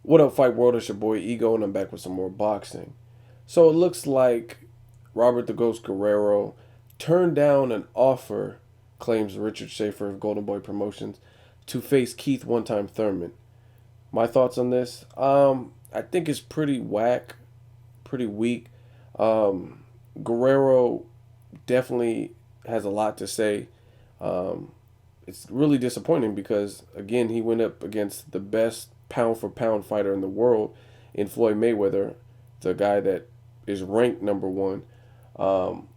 What up, Fight World? It's your boy Ego, and I'm back with some more boxing. So it looks like Robert the Ghost Guerrero turned down an offer, claims Richard Schaefer of Golden Boy Promotions, to face Keith One Time Thurman. My thoughts on this? I think it's pretty whack, pretty weak. Um, Guerrero definitely has a lot to say. Um, it's really disappointing because again he went up against the best pound for pound fighter in the world in Floyd Mayweather, the guy that is ranked number one, um,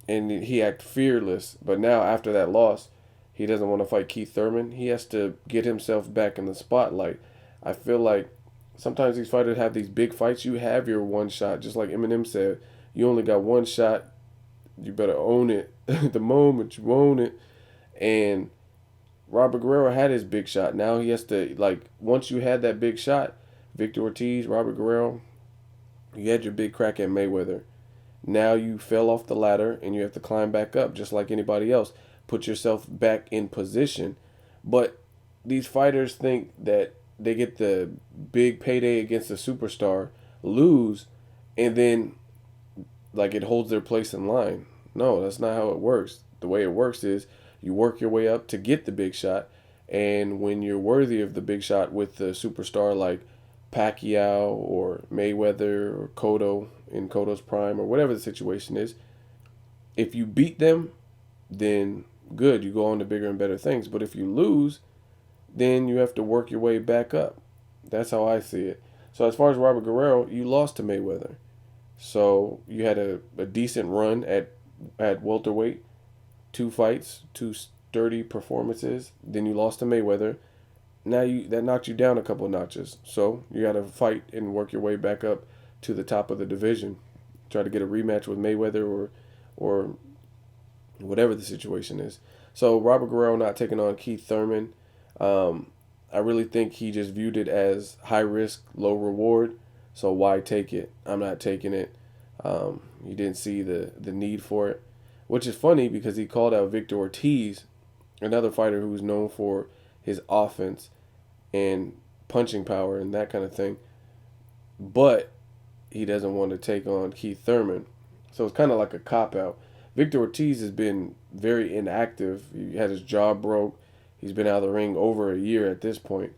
and he acted fearless. But now after that loss, he doesn't want to fight Keith Thurman. He has to get himself back in the spotlight. I feel like sometimes these fighters have these big fights. You have your one shot, just like Eminem said. You only got one shot. You better own it the moment you own it. And Robert Guerrero had his big shot. Now he has to, like, once you had that big shot, Victor Ortiz, Robert Guerrero, you had your big crack at Mayweather. Now you fell off the ladder and you have to climb back up just like anybody else. Put yourself back in position. But these fighters think that they get the big payday against a superstar, lose, and then like it holds their place in line. No, that's not how it works. The way it works is you work your way up to get the big shot, and when you're worthy of the big shot with the superstar like Pacquiao or Mayweather or Cotto in Cotto's prime or whatever the situation is, if you beat them, then good, you go on to bigger and better things. But if you lose, then you have to work your way back up. That's how I see it. So as far as Robert Guerrero, you lost to Mayweather. So you had a decent run at welterweight, two fights, two sturdy performances. Then you lost to Mayweather. Now you that knocked you down a couple of notches. So you got to fight and work your way back up to the top of the division. Try to get a rematch with Mayweather or whatever the situation is. So Robert Guerrero not taking on Keith Thurman. Um, I really think he just viewed it as high risk, low reward. So why take it? I'm not taking it. He didn't see the need for it, which is funny because he called out Victor Ortiz, another fighter who's known for his offense and punching power and that kind of thing. But he doesn't want to take on Keith Thurman. So it's kind of like a cop out. Victor Ortiz has been very inactive. He had his jaw broke. He's been out of the ring over a year at this point.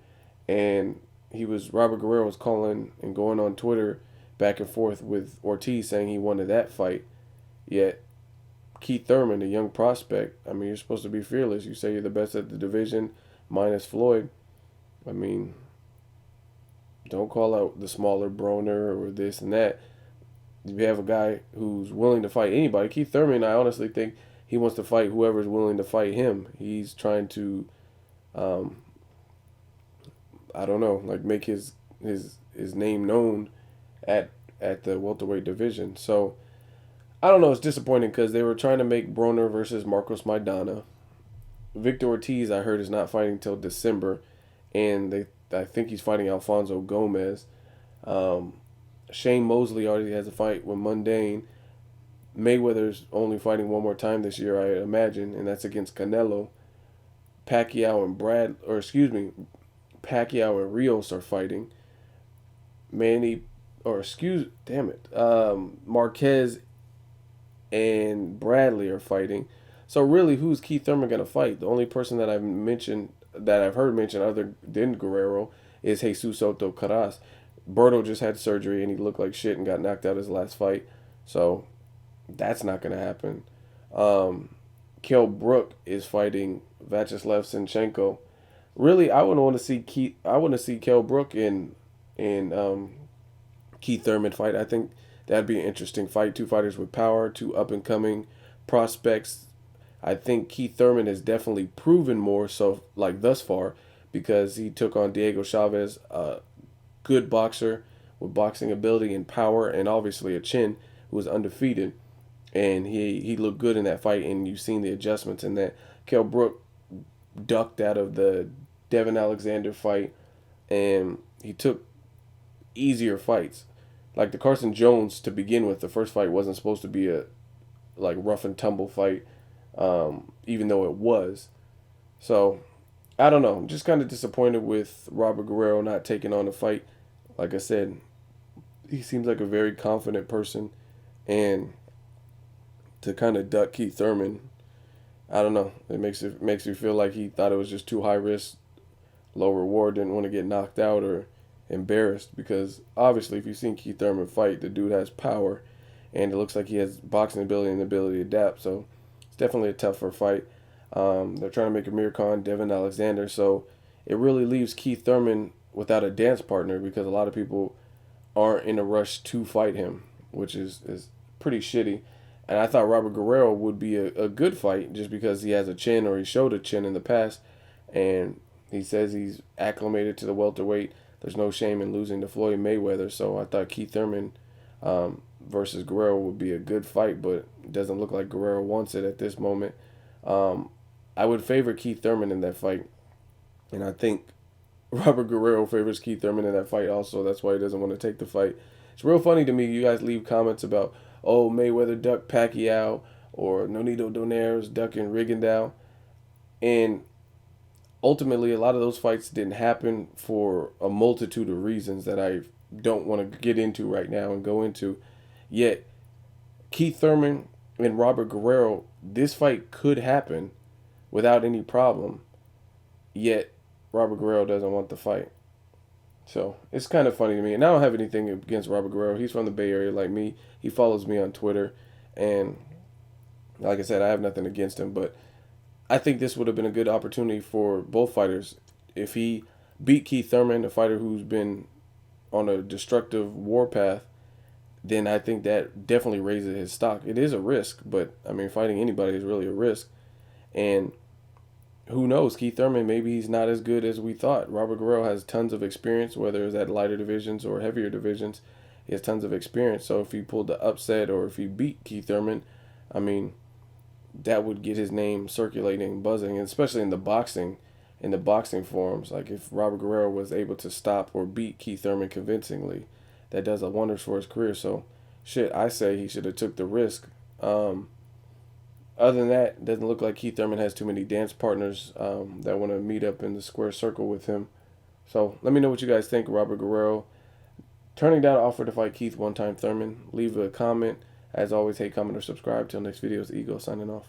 And Robert Guerrero was calling and going on Twitter back and forth with Ortiz saying he wanted that fight. Yet Keith Thurman, a young prospect, I mean, you're supposed to be fearless. You say you're the best at the division minus Floyd. I mean, don't call out the smaller Broner or this and that. You have a guy who's willing to fight anybody. Keith Thurman, I honestly think he wants to fight whoever's willing to fight him. He's trying to, um, I don't know, like make his name known at at the welterweight division. So I don't know. It's disappointing because they were trying to make Broner versus Marcos Maidana. Victor Ortiz, I heard, is not fighting till December, and I think he's fighting Alfonso Gomez. Um, Shane Mosley already has a fight with Mundane. Mayweather's only fighting one more time this year, I imagine, and that's against Canelo. Pacquiao and Rios are fighting. Manny, or excuse, damn it, Marquez and Bradley are fighting. So really, who's Keith Thurman gonna fight? The only person that I've heard mentioned other than Guerrero is Jesus Soto Caras. Berto just had surgery and he looked like shit and got knocked out his last fight. So that's not gonna happen. Kell Brook is fighting Vyacheslav Sinchenko. Really, I wouldn't want to see Keith. I want to see Kell Brook in Keith Thurman fight. I think that'd be an interesting fight. Two fighters with power, two up and coming prospects. I think Keith Thurman has definitely proven more so like thus far because he took on Diego Chavez, a good boxer with boxing ability and power and obviously a chin who was undefeated. And he looked good in that fight and you've seen the adjustments in that. Kell Brook ducked out of the Devin Alexander fight and he took easier fights. Like the Carson Jones to begin with, the first fight wasn't supposed to be a like rough and tumble fight, even though it was. So I don't know. I'm just kind of disappointed with Robert Guerrero not taking on the fight. like I said, he seems like a very confident person, and to kind of duck Keith Thurman, I don't know. It makes me feel like he thought it was just too high risk, low reward. Didn't want to get knocked out or embarrassed, because obviously, if you've seen Keith Thurman fight, the dude has power, and it looks like he has boxing ability and the ability to adapt. So it's definitely a tougher fight. They're trying to make Amir Khan, Devin Alexander, so it really leaves Keith Thurman without a dance partner, because a lot of people aren't in a rush to fight him, which is pretty shitty. And I thought Robert Guerrero would be a good fight, just because he has a chin, or he showed a chin in the past, and he says he's acclimated to the welterweight. There's no shame in losing to Floyd Mayweather, so I thought Keith Thurman versus Guerrero would be a good fight, but it doesn't look like Guerrero wants it at this moment. I would favor Keith Thurman in that fight, and I think Robert Guerrero favors Keith Thurman in that fight also. That's why he doesn't want to take the fight. It's real funny to me. You guys leave comments about, oh, Mayweather ducked Pacquiao, or Nonito Donaires ducking Rigondeaux, and ultimately a lot of those fights didn't happen for a multitude of reasons that I don't want to get into right now and go into. Yet Keith Thurman and Robert Guerrero, this fight could happen without any problem. Yet Robert Guerrero doesn't want the fight. So it's kind of funny to me. And I don't have anything against Robert Guerrero. He's from the Bay Area like me. He follows me on Twitter. And like I said, I have nothing against him. But I think this would have been a good opportunity for both fighters. If he beat Keith Thurman, a fighter who's been on a destructive warpath, then I think that definitely raises his stock. It is a risk, but I mean, fighting anybody is really a risk. And who knows, Keith Thurman, maybe he's not as good as we thought. Robert Guerrero has tons of experience, whether it's at lighter divisions or heavier divisions. He has tons of experience. So if he pulled the upset, or if he beat Keith Thurman, I mean, that would get his name circulating, buzzing, and especially in the boxing forums. Like if Robert Guerrero was able to stop or beat Keith Thurman convincingly, that does wonders for his career. So shit, I say he should have took the risk. Other than that, it doesn't look like Keith Thurman has too many dance partners that want to meet up in the square circle with him. So let me know what you guys think. Robert Guerrero turning down an offer to fight Keith one-time Thurman. Leave a comment. As always, hate, comment, or subscribe. Till next video, it's Ego signing off.